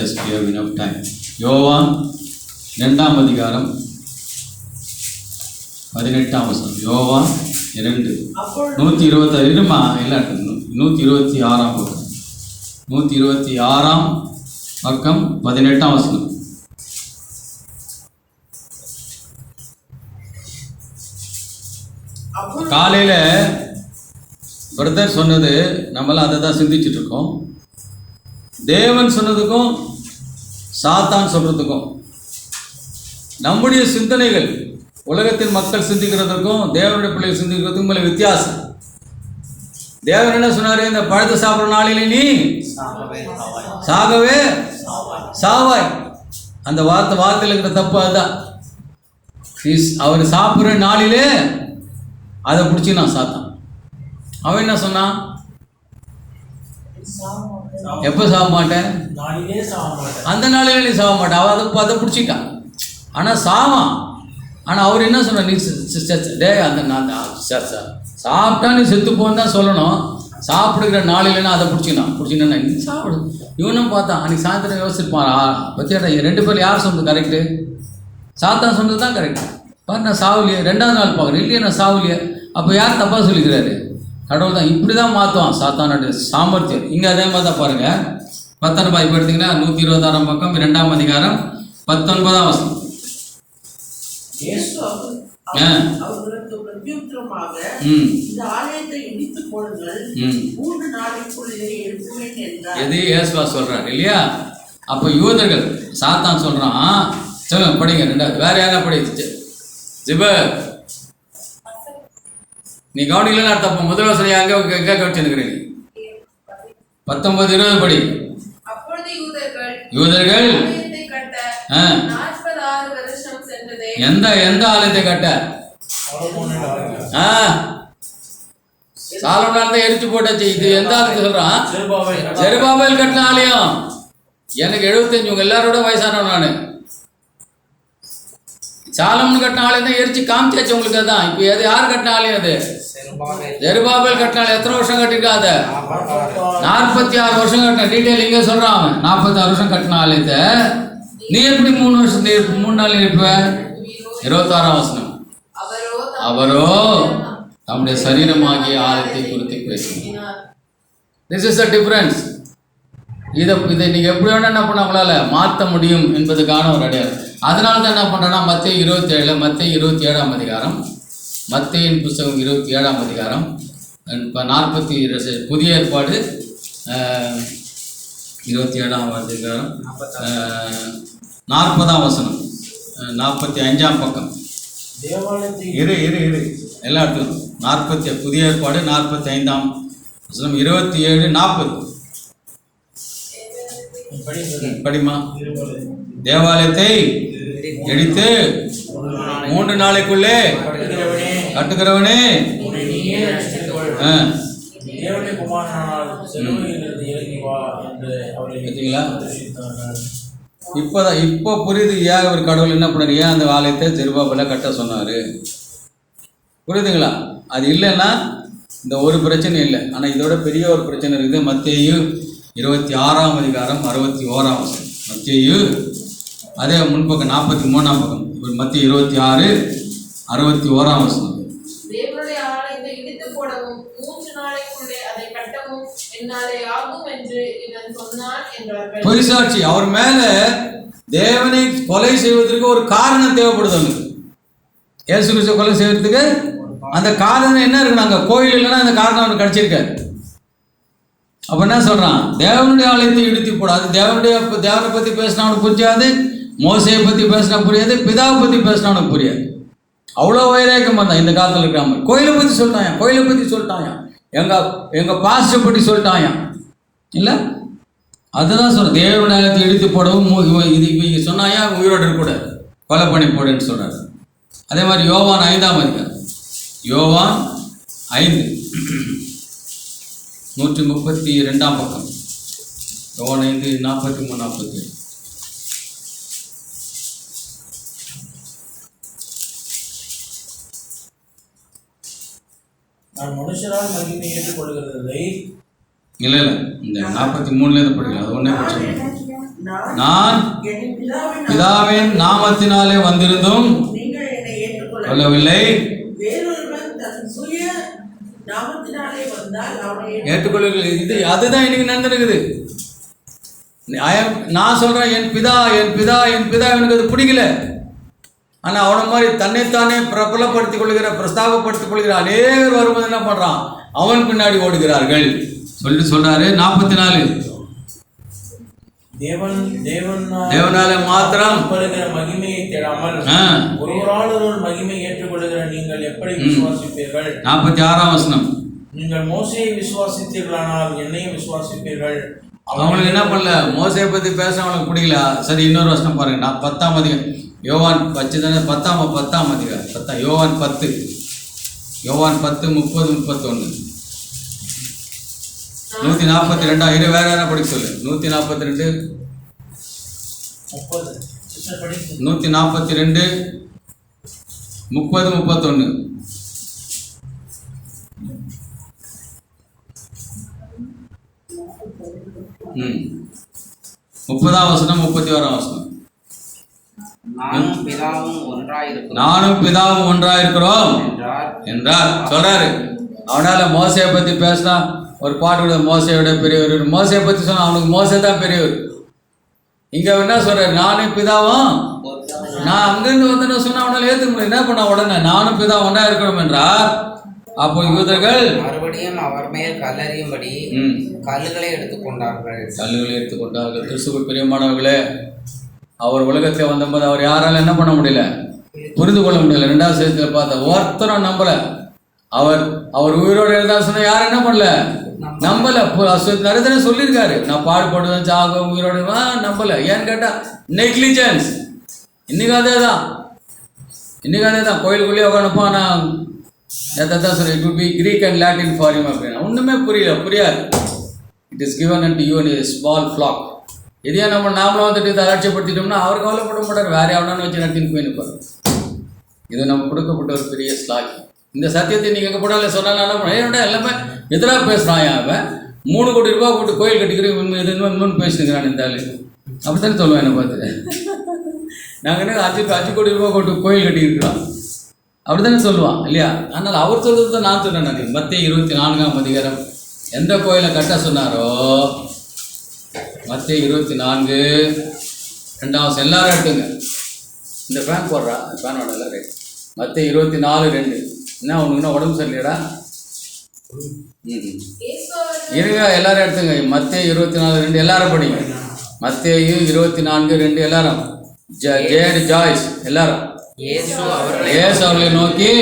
Yes, we have enough time. யோவான் 2ஆம் அதிகாரம் 18ஆம் வசனம். யோவான் 2 126 இருமா இல்லை 126ஆம் பக்கம் 126ஆம் பக்கம் 18ஆம் வசனம். காலையில் பிரதர் சொன்னது நம்மளாம் அதை தான் சிந்திச்சுட்டு இருக்கோம். தேவன் சொன்னதுக்கும் சாத்தான் சொல்றதுக்கும் நம்முடைய சிந்தனைகள், உலகத்தின் மக்கள் சிந்திக்கிறதுக்கும் தேவனுடைய பிள்ளைகள் சிந்திக்கிறதுக்கும் மேலே வித்தியாசம். தேவன் என்ன சொன்னாரு? இந்த பழத்தை சாப்பிட்ற நாளிலே நீ சாகவே சாவாய். அந்த வார்த்தையில் இருக்கிற தப்பு அதுதான். அவர் சாப்பிட்ற நாளிலே அதை பிடிச்சி நான் சாத்தான். அவன் என்ன சொன்னான்? எப்போ சாக மாட்டேன், அந்த நாளிலே நீ சாக மாட்டேன். அவன் அதை பிடிச்சிட்டான். ஆனால் சாவான். ஆனால் அவர் என்ன சொன்னார்? நீ டே அந்த நான் சாப்பிட்டா நீ செத்து போன்னு தான் சொல்லணும். சாப்பிடுகிற நாளிலேன்னா அதை பிடிச்சினா நீ சாப்பிடு. இவனும் பார்த்தான். அன்றைக்கி சாயந்தரம் யோசிச்சிருப்பான், பற்றியாடா 2 பேர் யார் சொன்னது கரெக்டு? சாத்தான் சொன்னது தான் கரெக்டு. பாரு, நான் சாவலியே. 2ஆவது நாள் பார்க்குறேன், இல்லையே நான் சாவலியே. அப்போ யார் தப்பாக சொல்லிக்கிறாரு? கடவுள் தான். இப்படி தான் மாற்றுவான் சாத்தானுடைய சாமர்த்தியம். இங்கே அதே மாதிரி தான் பாருங்கள். 10 ரூபாய் இப்போ எடுத்திங்கன்னா 126ஆம் பக்கம் 2ஆம் அதிகாரம் 19ஆம் வசனம். அவர்களுக்கு பிரத்யுத்தரமாக இந்த ஆலயத்தை இடித்து போடுங்கள், 3 நாளைக்குள்ளே எழுப்புவேன் என்றார். எது இயேசுவா சொல்றார் இல்லையா? அப்போ யூதர்கள் சாத்தான் சொல்றான். சொல்லுங்க, படிங்க 2வது. வேற யாரா படிச்சு ஜிப நீ கவனிக்கலன்னு அர்த்தம். முதல் வசனம் எங்க கவனிச்சுருக்கிறீங்க? 19-20 படி. அப்பொழுது யூதர்கள் எந்த ஆலயத்தை கட்ட? சாலமோன் தான் எரிச்சு போட்டாச்சு. இது எந்த ஆலயத்தை சொல்றான்? ஜெருபாபேல் கட்டின ஆலயம். எனக்கு 75, உங்க எல்லாரோட வயசானவன் நான். சாலமோன் கட்டின ஆலயம் தான் எரிச்சு காமிச்சாச்சு உங்களுக்கு. அதான் இப்போ எது யார் கட்டின ஆலயம்? அது ஜெருபாபேல் கட்டின ஆலயம். எத்தனை வருஷம் கட்டிருக்காத? 46 வருஷம் கட்டின. டீட்டெயில் இங்கே சொல்றான் அவன். 46 வருஷம் கட்டின ஆலயத்தை நீ எப்படி 3 நாள் இருப்ப? 26ஆம் வசனம். அவரோ நம்முடைய சரீரமாகிய ஆலயத்தை குறித்து பேசினார். This is the difference. இதை நீங்கள் எப்படி வேணால் என்ன பண்ண உங்களால் மாற்ற முடியும் என்பதுக்கான ஒரு அடையாளம். அதனால தான் என்ன பண்ணுறேன்னா மத்தேயு 27 மத்தேயு 27ஆம் அதிகாரம், மத்தேயின் புஸ்தகம் 27ஆம் அதிகாரம் இப்போ 40 புதிய ஏற்பாடு 27ஆம் அதிகாரம் 40ஆம் வசனம் 45ஆம் பக்கம். தேவாலயத்தை இரு எல்லா இடத்துலும் 40 புதிய ஏற்பாடு 45ஆம் வசனம் 27 40 படிமா. தேவாலயத்தை இடித்து 3 நாளைக்குள்ளே கட்டுகிறவனே தேவனுடைய குமாரனானால் சிலுவையிலிருந்து இறங்கி வா என்று அவரை பார்த்தீங்களா? இப்போ புரியுது ஏன் ஒரு கடவுள் என்ன பண்ணாரு, ஏன் அந்த ஆலயத்தை ஜெருபாபேலை கட்ட சொன்னார். புரியுதுங்களா? அது இல்லைன்னா இந்த ஒரு பிரச்சனை இல்லை. ஆனால் இதோட பெரிய ஒரு பிரச்சனை இருக்குது. மத்தேயு 26ஆம் அதிகாரம் 61ஆம் வசனம். மத்தேயு அதே முன்பக்கம் 43ஆம் பக்கம். இப்போ மத்தேயு 26 61ஆம் வசனம். தேவனுடைய ஆலயத்தை இடித்து போடவும் 3 நாளைக்குள்ளே அதை கட்டவும் என்னாலே ஆகும் என்று இவன் சொன்னான் என்றார்கள். பொய் சாட்சி. அவர் மேல தேவனை கொலை செய்வதற்கு ஒரு காரணம் தேவைப்படுது. அவனுக்கு இயேசு கிறிஸ்துவை கொலை செய்வதற்கு அந்த காரணம் என்ன இருக்கு? நாங்கள் கோயில் இல்லைன்னா அந்த காரணம் அவனுக்கு கிடைச்சிருக்காரு. அப்ப என்ன சொல்றான்? தேவனுடைய ஆலயத்தை இடித்து போடாது. தேவனை பத்தி பேசினா அவனுக்கு புரியாது, மோசையை பத்தி பேசினா புரியாது, பிதாவை பத்தி பேசினா அவனுக்கு புரியாது. அவ்வளோ வைராக்கியம் வந்தான் இந்த காலத்தில் இருக்காம. கோயிலை பற்றி சொல்லிட்டாயா, எங்க பாஸ்டர் பற்றி சொல்லிட்டாயா. இல்லை, அதுதான் சொல்ற. தேவனுடைய ஆலயத்தை இடித்து போடவும் இது சொன்னாயா உயிரோடு இருக்கக்கூடாது, கொலை பண்ணி போடுன்னு சொல்றாரு. அதே மாதிரி யோவான் 5ஆம் அதிகாரம், யோவான் 5 132ஆம் பக்கம். யோவான் 5 43 47. நான் மனுஷரால் மகிமை ஏற்றுக்கொள்கிறதை இல்லை இந்த 43 படிக்கலாம். அது ஒன்றே பிரச்சனை. நான் என் பிதாவின் நாமத்தினாலே வந்திருந்தும் நீங்கள் என்னை கொள்ளவில்லை. வேறொருவன் தன் சுய நாமத்தினாலே வந்தால் அவனை ஏற்றுக்கொள்ளவில்லை. அதுதான் இன்னைக்கு நடந்திருக்குது. நான் சொல்றேன், என் பிதா எனக்கு அது பிடிக்கல. ஆனால் அவனை மாதிரி தன்னைத்தானே பிரபலப்படுத்திக் கொள்கிற, பிரஸ்தாபப்படுத்திக் கொள்கிற அநேகர் வரும்போது என்ன பண்றான்? அவன் பின்னாடி ஓடுகிறார்கள் சொல்றாரு. 44 தேவனால மாத்திரம் மகிமையை தேடாமல் ஒருவரால் மகிமை ஏற்றுக்கொள்கிற நீங்கள் எப்படி விசுவாசிப்பீர்கள்? 46ஆம் வசனம். நீங்கள் மோசேயை விசுவாசித்தீர்களானால் என்னையும் விசுவாசிப்பீர்கள். அவங்களுக்கு என்ன பண்ணல? மோசையை பத்தி பேச அவங்களுக்கு பிடிக்கல. சரி, இன்னொரு வசனம் பாருங்க. நான் 10ஆம் அதிகாரம் யோவான் 10ஆம் அதிகாரம் யோவான் 10 30 31 142. வேற யாரா படிக்க சொல்லு. 142 142 30 31. ம் 30ஆம் வசனம் 31ஆம் வசனம். நானும் பிதாவும் ஒன்றாயிருக்கிறோம் என்றார் சொல்றாரு. அவனால மோசையை பத்தி பேசினா ஒரு பாட்டு, மோசையோட பெரியவர், மோசையை பத்தி சொன்னா அவனுக்கு மோசை தான் பெரியவர். இங்க என்ன சொல்றாரு? நானும் பிதாவும், நான் அங்கிருந்து வந்து சொன்ன அவனால ஏத்துக்க முடியும். என்ன பண்ண உடனே நானும் பிதா ஒன்றா இருக்கணும் என்றார். அப்போ யூதர்கள் மறுபடியும் அவர் மேல் கல்லறியும்படி கல்லுகளை எடுத்துக்கொண்டார்கள். கிறிஸ்துவுக்குள் பிரியமானவர்களே, அவர் உலகத்தில் வந்தபோது அவர் யாரால என்ன பண்ண முடியல? புரிந்து கொள்ள முடியல. 2ஆவது சேதத்தில் பார்த்த ஒருத்தரும் நம்பல. அவர் உயிரோடு இருந்தா சொன்ன யாரும் என்ன பண்ணல? நம்பல. நிறைய தடவை சொல்லியிருக்காரு, நான் பாடுபடுவேன், சாகும், உயிரோடு நம்பல. ஏன்னு கேட்டா நெக்லிஜென்ஸ். இன்னைக்கு அதே தான் கோயிலுக்குள்ளேயே உட்காந்துப்பா. நான் எதான் சொல்றேன், it would be Greek and Latin for him அப்படின்னா ஒன்றுமே புரியாது. It is given and you in small flock. இதையே நாமளும் வந்துட்டு இதை அலட்சியப்படுத்திட்டோம்னா அவர் கவலைப்பட மாட்டார், வேற எவனான்னு வச்சு நடத்தின்னு போய் நிற்பார். இது நம்ம கொடுக்கப்பட்ட ஒரு பெரிய ஸ்லாக்கி. இந்த சத்தியத்தை நீங்கள் எங்கே போனால சொன்னாலும் ஏன்டா எல்லாமே எதிராக பேசுகிறான். அவன் 3 கோடி ரூபா போட்டு கோயில் கட்டிக்கிறேன், இது இன்னொன்று பேசினுக்கிறான் இந்த ஆள். அப்படித்தானே சொல்லுவேன் என்னை பார்த்து. நாங்கள் என்ன 5 கோடி ரூபா போட்டு கோயில் கட்டியிருக்கிறோம் அப்படி தானே சொல்லுவான் இல்லையா? ஆனால் அவர் சொல்கிறது தான் நான் சொன்னேன். நான் மத்தேயு 24ஆம் அதிகாரம் எந்த கோயிலை கட்ட சொன்னாரோ, மத்தேயு 24 2 எல்லாரும் எடுத்துங்க. இந்த ஃபேன் போடுறா, ஃபேனோட எல்லாம் ரைட். மத்தேயு 24:2. என்ன உனக்குன்னா உடம்பு சரியில்லையடா? இயேசு அவர்கள் இருங்க, எல்லாரும் எடுத்துங்க. மத்தேயு 24:2 எல்லாரும் படிங்க. மத்தேயு 24:2 எல்லாரும். ஜேட் ஜாய்ஸ் எல்லாரும். இயேசு அவர்களை இயேசு அவர்களை நோக்கி,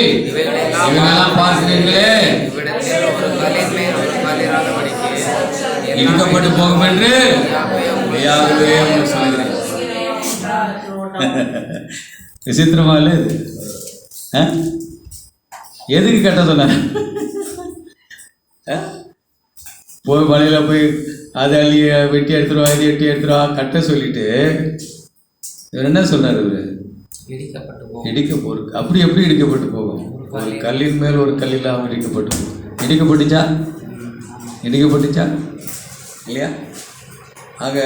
இவங்களெல்லாம் பார்க்கிறீர்களே, இவ்விடத்தில் ஒரு கல்லின் மேல் ஒரு கல் இராதபடிக்கு இடிக்கப்பட்டு போகும் என்று மெய்யாகவே உங்களுக்கு சொல்கிறேன். விசித்திரமா இல்லை இது? எதுக்கு கட்ட சொன்ன? போய் வலையில் போய் அதை அள்ளி வெட்டி எடுத்துருவா, இது வெட்டி எடுத்துருவா கட்ட சொல்லிட்டு இவர் என்ன சொன்னார்? இவர் இடிக்கப்பட்டு போகும். இடிக்க போருக்கு. அப்படி எப்படி இடிக்கப்பட்டு போகும்? ஒரு கல்லின் மேல் ஒரு கல் இல்லாமல் இடிக்கப்பட்டு போகும். இடிக்கப்பட்டுச்சா? இடிக்கப்பட்டுச்சா இல்லையா? ஆக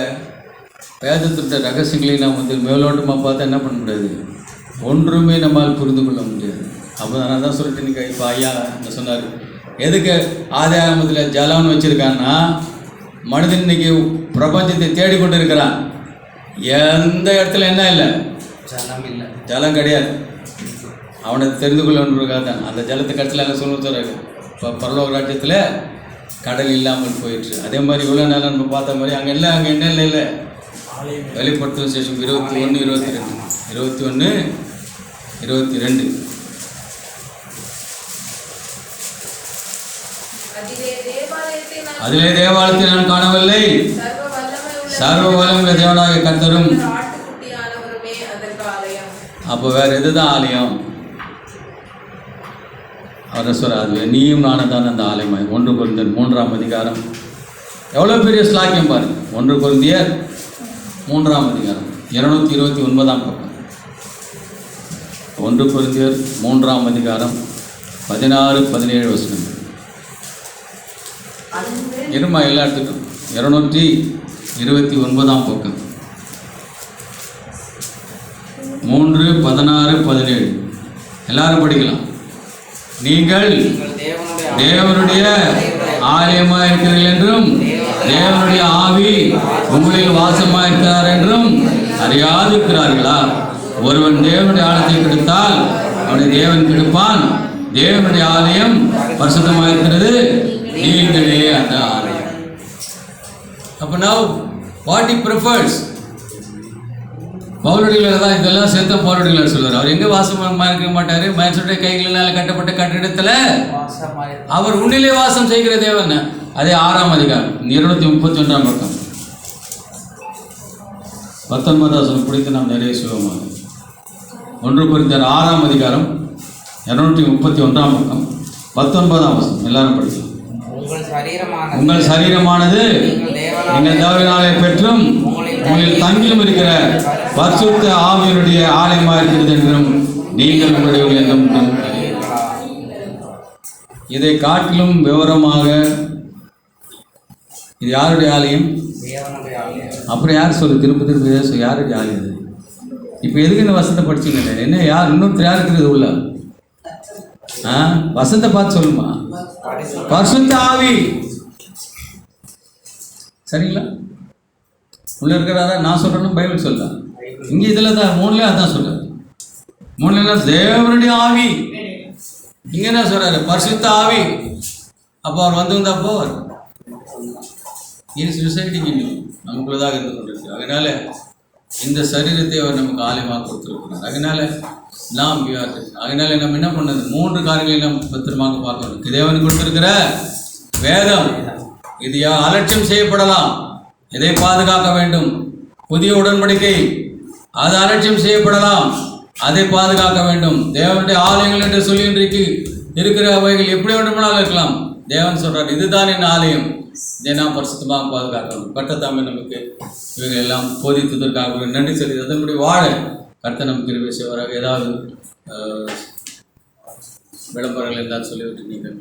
வேதத்திட்ட ரகசியங்களை நாம் மேலோட்டமாக பார்த்தா என்ன பண்ண முடியாது, ஒன்றுமே நம்மால் புரிந்து கொள்ள முடியாது. அப்போ நான் தான் சொல்லிட்டு இன்னைக்கு இப்போ ஐயா என்ன சொன்னார், எதுக்கு ஆதாரத்தில் ஜலம்னு வச்சுருக்கான்னா, மனிதன் இன்னைக்கு பிரபஞ்சத்தை தேடிக்கொண்டு இருக்கிறான். எந்த இடத்துல என்ன இல்லை, ஜலம் இல்லை, ஜலம் கிடையாது. அவனை தெரிந்து கொள்ளணுன்றதுக்காக தான் அந்த ஜலத்துக்கு இடத்துல எல்லாம் சொல்லுறாரு. இப்போ பரலோக ராஜ்யத்தில் கடல் இல்லாமல் போயிடுச்சு. அதே மாதிரி இவ்வளோ நேரம் நம்ம பார்த்த மாதிரி அங்கே இல்லை, அங்கே என்ன இல்லை. வெளிப்படுத்தும் சேஷம் 21, 22. அதிலே தேவாலயத்தை நான் காணவில்லை, சர்வ வல்லமையுள்ள தேவனாகிய கர்த்தரும். ஆட்டுக்குட்டியானவருமே அதற்கு ஆலயம். அப்போ வேற எதுதான் ஆலயம்? அவர் சொல்றாரு, நீயும் நானும் தான் அந்த ஆலயமாய். 1 கொரிந்தியர் 3ஆம் அதிகாரம். எவ்வளோ பெரிய ஸ்லாக்கியம் பாருங்க. 1 கொரிந்தியர் 3ஆம் அதிகாரம் 229ஆம் பக்கம். 1 கொரிந்தியர் 3ஆம் அதிகாரம் 16, 17 வசனம். இருமா எல்லாம் எடுத்துட்டோம். 229ஆம் பக்கம் 3, 16, 17 எல்லாரும் படிக்கலாம். நீங்கள் தேவனுடைய ஆலயமாக இருக்கிறீர்கள் என்றும் தேவனுடைய ஆவி உங்களில் வாசமாக இருக்கிறார் என்றும் அறியாதிருக்கிறார்களா? ஒருவன் தேவனுடைய ஆலயத்தை கெடுத்தால் அவனுடைய தேவன் கெடுப்பான். தேவனுடைய ஆலயம் பரிசுத்தமாக இருக்கிறது, நீங்களே அந்த ஆலயம். அப்போ now what he prefers? பவுலடிகளார் தான் இதெல்லாம் சேர்த்த பவுலடிகளார் சொல்லுவார். அவர் எங்கே வாசமாக இருக்க மாட்டார்? மனுஷனுடைய கைகளினால் கட்டப்பட்ட கட்டிடத்தில் அவர் உன்னிலே வாசம் செய்கிற தேவன். அதே 6ஆம் அதிகாரம் 231ஆம் பக்கம் 19 பிடித்து நாம் நிறைய சொல்லுவோம். 1 கொரிந்தியர் 6ஆம் அதிகாரம் 231ஆம் பக்கம் 19ஆம் வசனம் எல்லாரும் படிக்கலாம். உங்கள் சரீரமானது நீங்கள் தேவனாலே பெற்றும் உங்களில் தங்கிலும் இருக்கிற பரிசுத்த ஆவியினுடைய ஆலயமாக இருக்கிறது என்றும் நீங்கள் உங்களுடைய எண்ணம். இதை காட்டிலும் விவரமாக இது யாருடைய ஆலயம்? அப்புறம் யார் சொல்லு, திரும்ப திரும்ப யாருடைய ஆலயம்? இப்போ எதுக்கு இந்த வசனத்தை படிச்சுங்க? என்ன யார் இன்னொருத்தர் யார் இருக்கிறது உள்ள? வசனத்தை பார்த்து சொல்லுமா. பரிசுத்த ஆவி சரிங்களா? உள்ள இருக்கிறாரா? நான் சொல்றேன்னு பைபிள் சொல்ல. இங்கே இதில் தான் 3ல அதான் சொல்றாரு. 3ல தேவனுடைய ஆவி, இங்க என்ன சொல்றாரு? பரிசுத்த ஆவி. அப்போ அவர் வந்திருந்தப்போ ரிசைடிங் இன்னும் நமக்குள்ளதாக இருந்து கொண்டிருக்கிறார். அதனால இந்த சரீரத்தை அவர் நமக்கு ஆலயமாக கொடுத்துருக்கிறார். அதனால நம்ம என்ன பண்ணது? 3 காரியங்களை நம்ம பத்திரமாக பார்க்கணும். தேவன் கொடுத்திருக்கிற வேதம், இது அலட்சியம் செய்யப்படலாம், இதை பாதுகாக்க வேண்டும். புதிய உடன்படிக்கை, அது அலட்சியம் செய்யப்படலாம், அதை பாதுகாக்க வேண்டும். தேவனுடைய ஆலயங்கள் என்று சொல்லி இன்றைக்கு இருக்கிற அவைகள் எப்படி வேண்டுமானாலும் இருக்கலாம். தேவன் சொல்றார், இதுதான் என் ஆலயம், இதை நாம் பரிசுத்தமாக பாதுகாக்கணும். கர்த்தர் நமக்கு இவங்க எல்லாம் போதித்ததற்காக நன்றி சொல்லி அதன்படி வாழ கர்த்தர் நமக்கு கிருபை செய்வாராக. ஏதாவது விளம்பரங்கள் இருந்தால் சொல்லிவிட்டு நீங்கள்